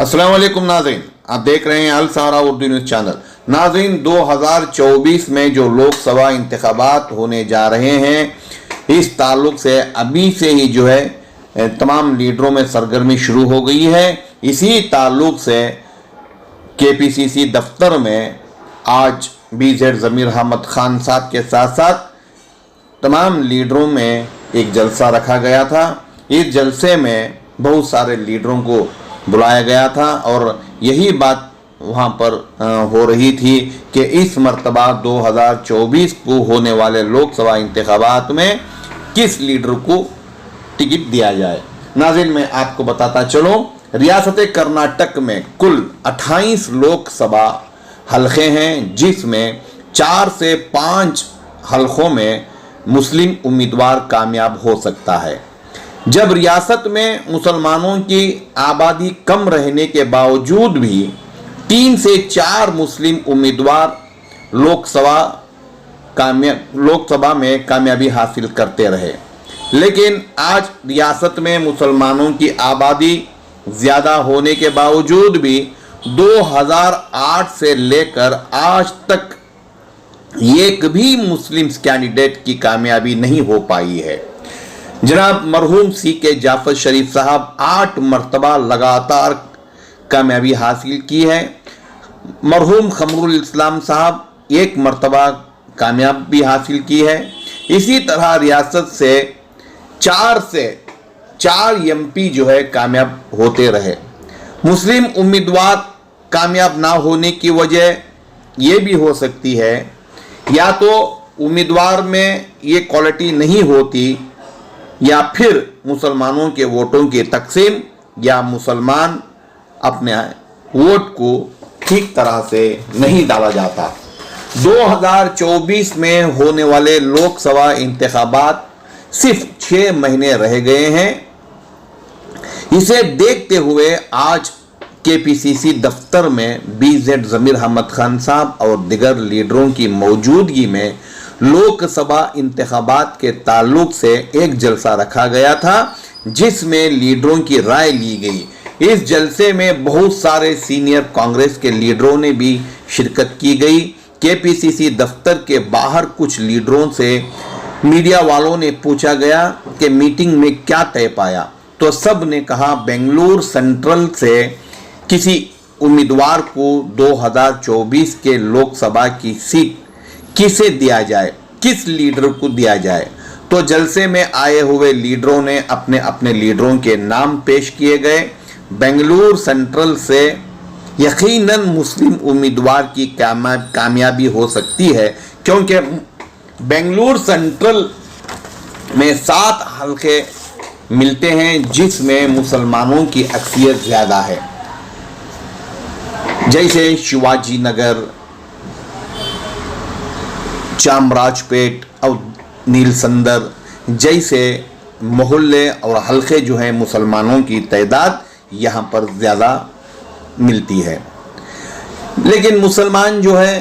अस्सलाम वालेकुम नाज़रीन, आप देख रहे हैं अल सहारा उर्दू न्यूज़ चैनल। नाज़रीन, 2024 में जो लोकसभा इंतखाबात होने जा रहे हैं, इस ताल्लुक से अभी से ही जो है तमाम लीडरों में सरगर्मी शुरू हो गई है। इसी ताल्लुक से केपीसीसी दफ्तर में आज BZ ज़मीर अहमद खान साहब के साथ साथ तमाम लीडरों में एक जलसा रखा गया था। इस जलसे में बहुत सारे लीडरों को बुलाया गया था और यही बात वहाँ पर हो रही थी कि इस मर्तबा 2024 को होने वाले लोकसभा इंतखाबात में किस लीडर को टिकट दिया जाए। नाज़रीन, मैं आपको बताता चलूँ, रियासत कर्नाटक में कुल 28 लोकसभा हलक़े हैं, जिसमें 4 से 5 हलक़ों में मुस्लिम उम्मीदवार कामयाब हो सकता है। जब रियासत में मुसलमानों की आबादी कम रहने के बावजूद भी 3 से 4 मुस्लिम उम्मीदवार लोकसभा में कामयाबी हासिल करते रहे, लेकिन आज रियासत में मुसलमानों की आबादी ज़्यादा होने के बावजूद भी 2008 से लेकर आज तक एक भी मुस्लिम कैंडिडेट की कामयाबी नहीं हो पाई है। जनाब मरहूम CK जाफर शरीफ साहब 8 मरतबा लगातार कामयाबी हासिल की है। मरहूम खमरुल इस्लाम साहब 1 मरतबा कामयाबी हासिल की है। इसी तरह रियासत से 4 MP जो है कामयाब होते रहे। मुस्लिम उम्मीदवार कामयाब ना होने की वजह ये भी हो सकती है, या तो उम्मीदवार में ये क्वालिटी नहीं होती, या फिर मुसलमानों के वोटों की तकसीम, या मुसलमान अपने वोट को ठीक तरह से नहीं डाला जाता। 2024 में होने वाले लोकसभा इंतखाबात सिर्फ 6 महीने रह गए हैं। इसे देखते हुए आज KPCC दफ्तर में BZ ज़मीर अहमद खान साहब और दिगर लीडरों की मौजूदगी में लोकसभा इंतखाबात के ताल्लुक से एक जलसा रखा गया था, जिसमें लीडरों की राय ली गई। इस जलसे में बहुत सारे सीनियर कांग्रेस के लीडरों ने भी शिरकत की गई। KPCC दफ्तर के बाहर कुछ लीडरों से मीडिया वालों ने पूछा गया कि मीटिंग में क्या तय पाया, तो सब ने कहा बेंगलुरु सेंट्रल से किसी उम्मीदवार को 2024 के लोकसभा की सीट किसे दिया जाए, किस लीडर को दिया जाए। तो जलसे में आए हुए लीडरों ने अपने अपने लीडरों के नाम पेश किए गए। बेंगलुरु सेंट्रल से यकीनन मुस्लिम उम्मीदवार की कामयाबी हो सकती है, क्योंकि बेंगलुरु सेंट्रल में 7 हलक़े मिलते हैं, जिसमें मुसलमानों की अक्सरियत ज़्यादा है, जैसे शिवाजी नगर, चामराजपेट और नीलसंदर जैसे मोहल्ले और हलक़े जो हैं, मुसलमानों की तादाद यहाँ पर ज़्यादा मिलती है। लेकिन मुसलमान जो है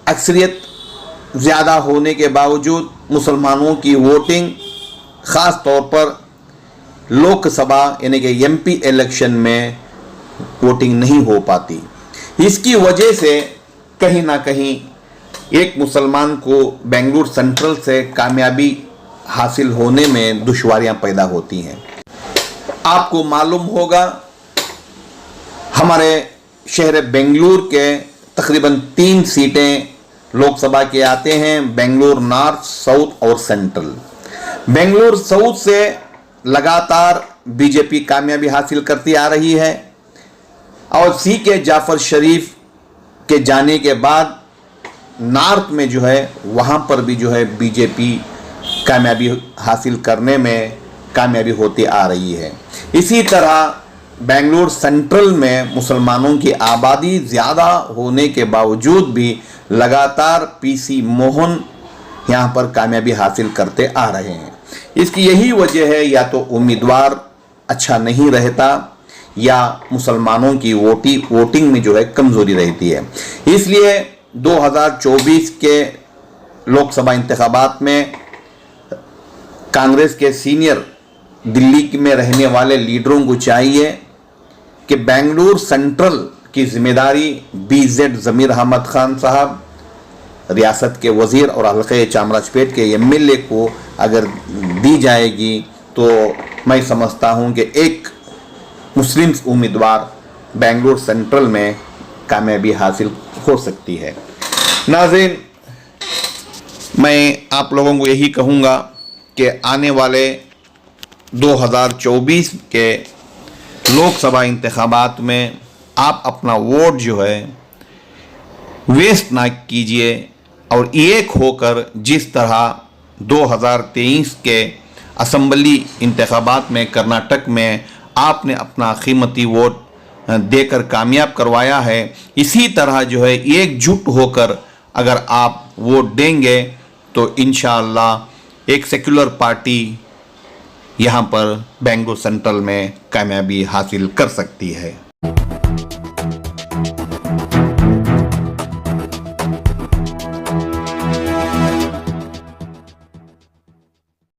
अक्सरियत ज़्यादा होने के बावजूद मुसलमानों की वोटिंग ख़ास तौर पर लोकसभा यानी कि MP इलेक्शन में वोटिंग नहीं हो पाती। इसकी वजह से कहीं ना कहीं एक मुसलमान को बेंगलुरु सेंट्रल से कामयाबी हासिल होने में दुश्वारियां पैदा होती हैं। आपको मालूम होगा, हमारे शहर बेंगलुरु के तकरीबन 3 सीटें लोकसभा के आते हैं, बेंगलुरु नॉर्थ, साउथ और सेंट्रल। बेंगलुरु साउथ से लगातार BJP कामयाबी हासिल करती आ रही है, और CK जाफर शरीफ के जाने के बाद नॉर्थ में जो है वहाँ पर भी जो है BJP कामयाबी हासिल करने में कामयाबी होती आ रही है। इसी तरह बेंगलुरु सेंट्रल में मुसलमानों की आबादी ज़्यादा होने के बावजूद भी लगातार PC मोहन यहाँ पर कामयाबी हासिल करते आ रहे हैं। इसकी यही वजह है, या तो उम्मीदवार अच्छा नहीं रहता, या मुसलमानों की वोटिंग में जो है कमज़ोरी रहती है। इसलिए 2024 के लोकसभा इंतखाबात में कांग्रेस के सीनियर दिल्ली में रहने वाले लीडरों को चाहिए کہ بنگلور سینٹرل کی ذمہ داری BZ ضمیر احمد خان صاحب ریاست کے وزیر اور حلقہ چامراج پیٹ کے MLA کو اگر دی جائے گی تو میں سمجھتا ہوں کہ ایک مسلم امیدوار بنگلور سینٹرل میں کامیابی حاصل ہو سکتی ہے۔ ناظرین، میں آپ لوگوں کو یہی کہوں گا کہ آنے والے 2024 کے لوک سبھا انتخابات میں آپ اپنا ووٹ جو ہے ویسٹ نہ کیجئے، اور ایک ہو کر جس طرح 2023 کے اسمبلی انتخابات میں کرناٹک میں آپ نے اپنا قیمتی ووٹ دے کر کامیاب کروایا ہے، اسی طرح جو ہے ایک جٹ ہو کر اگر آپ ووٹ دیں گے تو انشاءاللہ ایک سیکولر پارٹی یہاں پر بنگلور سینٹرل میں کامیابی حاصل کر سکتی ہے۔